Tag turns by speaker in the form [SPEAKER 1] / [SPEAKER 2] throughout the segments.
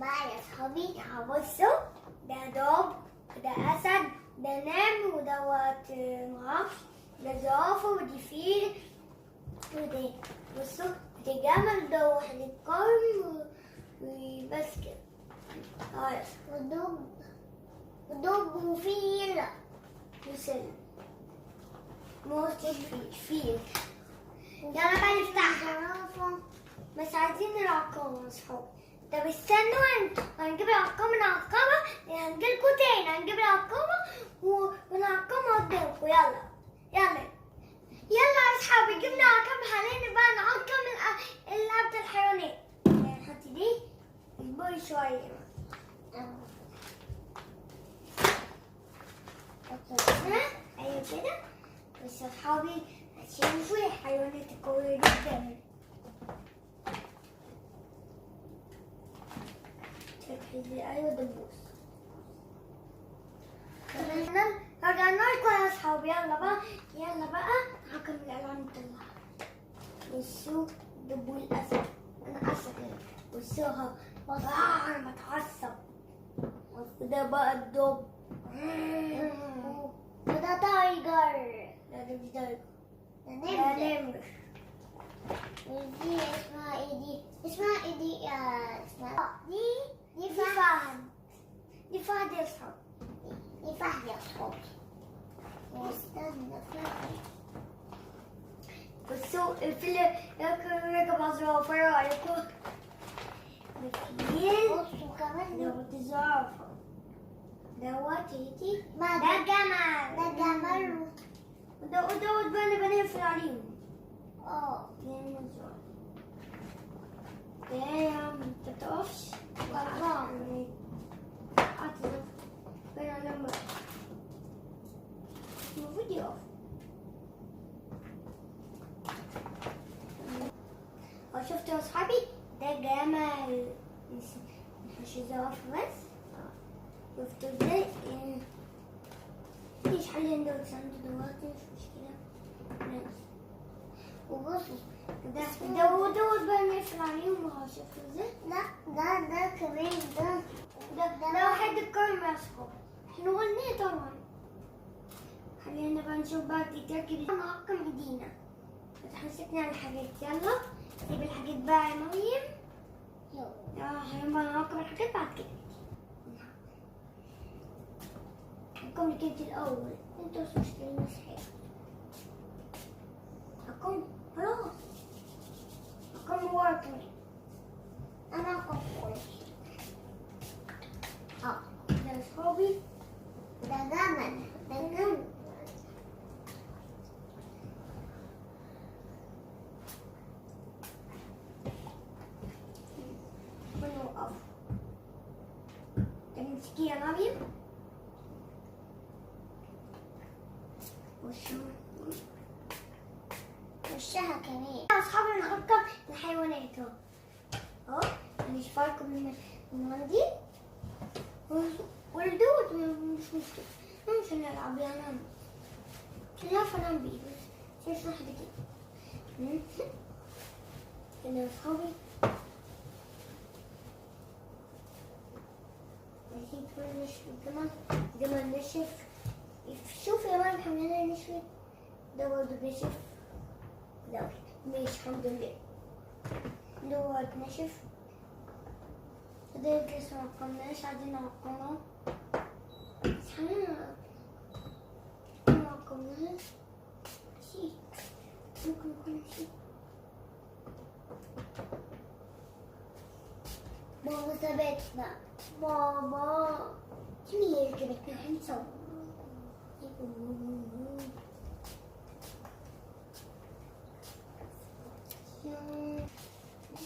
[SPEAKER 1] بقى يا صحابي، بصوا ده دب، ده اسد، ده نمر، ودوت معرفش، ده زرافه، ودي فيل، وده بصوا ده جمل، ده واحد قرن، وبس كده. ودب وفيل وسلم فيل. يلا بقى نفتحها، بس عايزين العقابة يا صحابي. طب استنوا هنجيب العقابة من العقابة، هنجيلكوا تاني هنجيب العقابة والعقابة قدامكوا. يلا يلا يلا يا صحابي، جبنا عقابة. حاليا بقى نعقم اللعبة الحيوانات. نحط دي اصبري شوية. ايوه كده. بس يا صحابي هتشوفوا الحيوانات القوية جدا. ايوه دبوس. رجعنا لكم يا صحابي. يلا بقى هكمل الالعاب نطلعها. بصوا دبو الاسد، انا اسد. بصوها انا بتعصب. وده بقى الدب، وده تايجر. لا ده مش تايجر، ده نمر. ودي اسمها ايه دي؟ اسمها دي فهد. دي فهد يا صحابي. دي فهد يا صحابي. استنى بصوا الفيل ركب على الزرافة. ايه رأيكم؟ الفيل بصوا كمان دوت الزرافة، دوت ايدي، ده جمل. ودوت بنقفل عليهم. يعني الزرافة ده يا متتقفش طبعا. عطل فين لما المفروض يقف. شفتوا يا صحابي؟ ده جمل، مش زرافة بس. شفتوا ازاي؟ مفيش حل عنده دلوقتي، مش مشكلة. وبصوا دوت بقى نقفل عليهم. شفتوا ازاي؟ لا ده كمان ده واحد الكرم يا صحابي. احنا قلنا طبعا. خلينا بقى نشوف بقى التركيب. نعقم ايدينا بس مسكنا الحاجات. يلا نجيب الحاجات بقى يا مريم. يلا هنبقى نعقم الحاجات بعد كده. نعقم لك انت الاول، انتوا مش مشكلة ناس حاجة. نعقم خلاص. نعقم ورا كمان. انا نعقم ورا. ده يا صحابي ده جمل. ونوقف. تمسكي يا مريم. وشها كمان يا اصحابي. نركب الحيوانات اهو. نشوفكم من عندي والدود مش مشكلة. مش هنلعب يعني، مش عارفة انام بيه بس مش واحدة كده. كده يا اصحابي. عايزين كمان نشف الجمل نشف. شوف يا مريم حملنا نشفت. ده برضه نشف. ده ماشي الحمد لله. دوت نشف. ده لسه معقمناش، عايزين نعقمه. معقمناش. نسيت، ممكن يكون نسيت. بابا ثبتنا. بابا كمية كده كده هنسوي.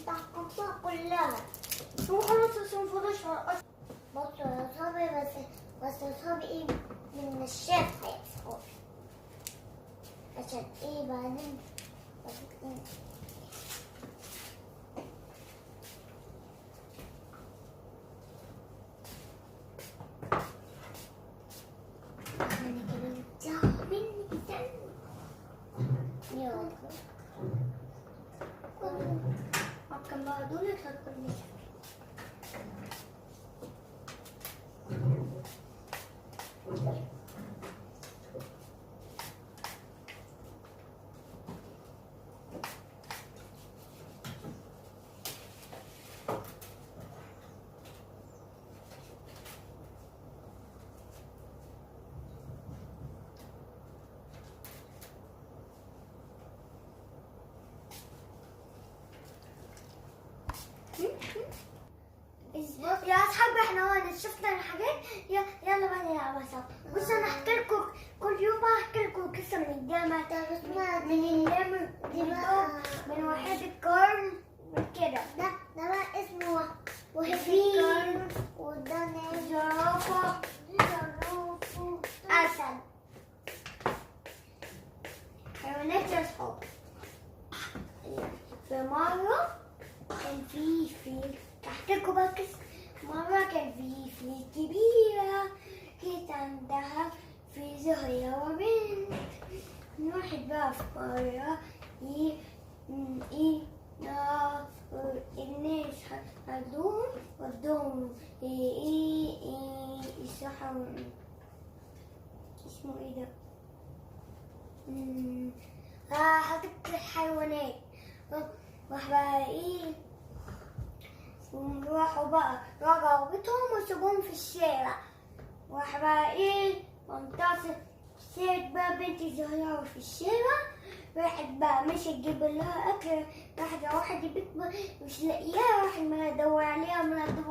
[SPEAKER 1] تعقمتها كلها. شو خلص المفروض بصوا يا صحابي. بس يا صحابي ايه من الشافة يا صحابي، عشان ايه بعدين يلا. بقى دول هتكون يا اصحابي احنا هون شفنا الحاجات، يلا بقى نلعبها سوا. بص انا احكي لكم كل يوم بقى، احكي لكم قصه من الجامعه، من الليمون من وحيد القرن من كده. ده بقى اسمه وحيد القرن، وده زرافه اسد. حيوانات يا اصحاب. في مرة كان في فيل، احكي لكم بقى قصة. مرة كان في فيل كبيرة، كانت عندها فيل صغيرة وبنت. واحد بقى في مرة الناس ودوهم يصحوا. اسمه ايه ده؟ حديقة الحيوانات. راح بقى راحوا بقى رجعوا بيتهم وسابوهم في الشارع. راح بقى منتصر سابت بقى بنتي صغيرة في الشارع. راحت بقى مشيت تجيب لها أكل، راحت البيت مش لاقياها، راحت ما تدور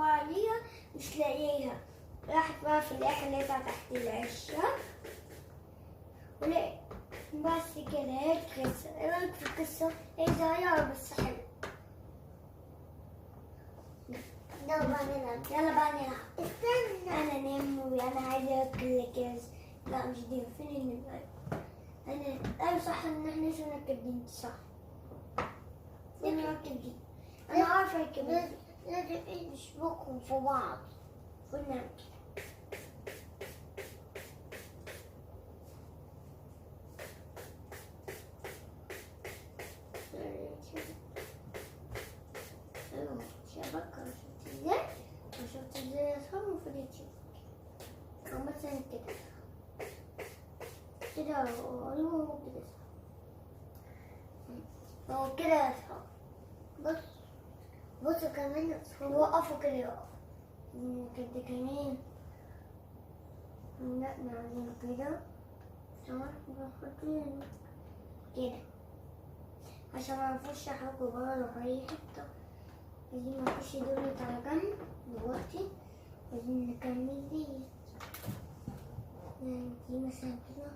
[SPEAKER 1] عليها مش لاقيها. راحت بقى في الآخر لقيتها تحت العشة ولقيت بس كده. هي القصة. ايه رأيك في القصة؟ هي صغيرة بس حلوة. يلا بقى نلعب. استنى انا نموي، انا عايزة اكل كاس. لا مش دي، فين النموي؟ ايوه صح، ان احنا لسه مركبين. صح فين مركبين؟ انا عارفة الكبير لازم نشبكهم في بعض. فين نركب؟ شفت ازاي اصحابه في اليوتيوب، او مثلا كده ايوه كده هو كده يا اصحاب. بصوا كمان وقفوا كده، يقفوا كده كمان. لا نعمل كده كده عشان ما نفوش يحركوا برا لو في اي حته. عايزين نخش دول على جنب دلوقتي. عايزين نكمل دي مثلا كده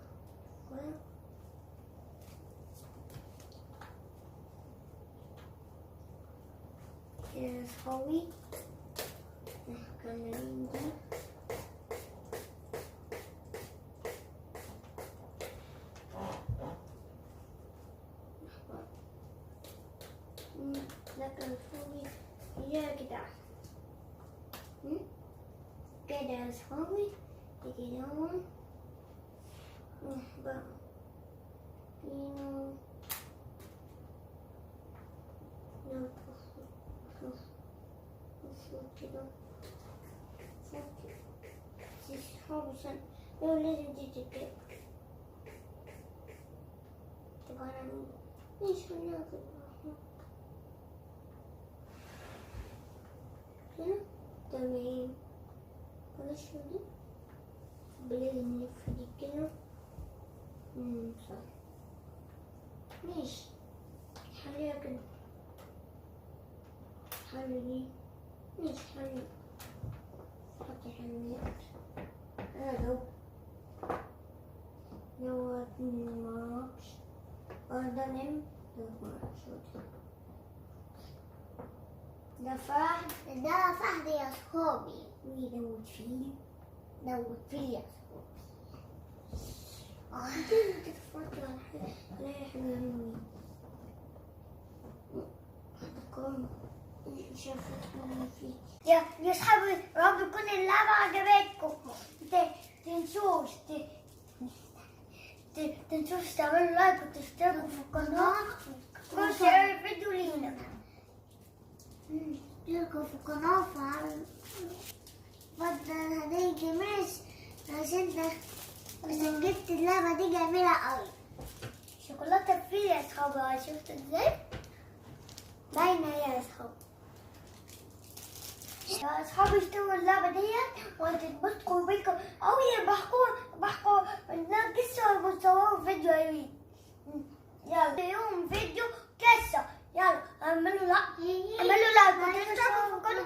[SPEAKER 1] يا صحابي. مكملين دي. لكن صحابي يا كده كده يا صحابي كده هون بقى كده صحابي عشان لو لازم تيجي كده. طبعا ليش هناخد كده تمام. بلاش دي، لازم نلف دي كده. صح ماشي. خليها كده، خلي دي ماشي. خلي حطي حلويات. انا لو معرفش ده نم ده فهد يا صحابي. دوت فيل يا صحابي. انتوا تتفرجوا على حاجة حلوة شافتكم فيه. يا صحابي رب يكون اللعبة عجبتكم. تنسوش تعملوا لايك وتشتركوا في القناة وشير الفيديو لينا. اشتركوا في القناة وفعلوا بدل هدية جميل عشان جبت اللعبة دي جميلة قوي. شوكولاتة فيه يا صحابي. شفتوا ازاي؟ باينة يا صحابي. يا اصحابي اشتروا اللعبة ديت وهتتبسطوا بيكم قوي. بحكوا قصة وبتصوروا فيديو حلوين. يلا يوم فيديو قصة. يلا اعملوا لايك وتشتركوا في القناة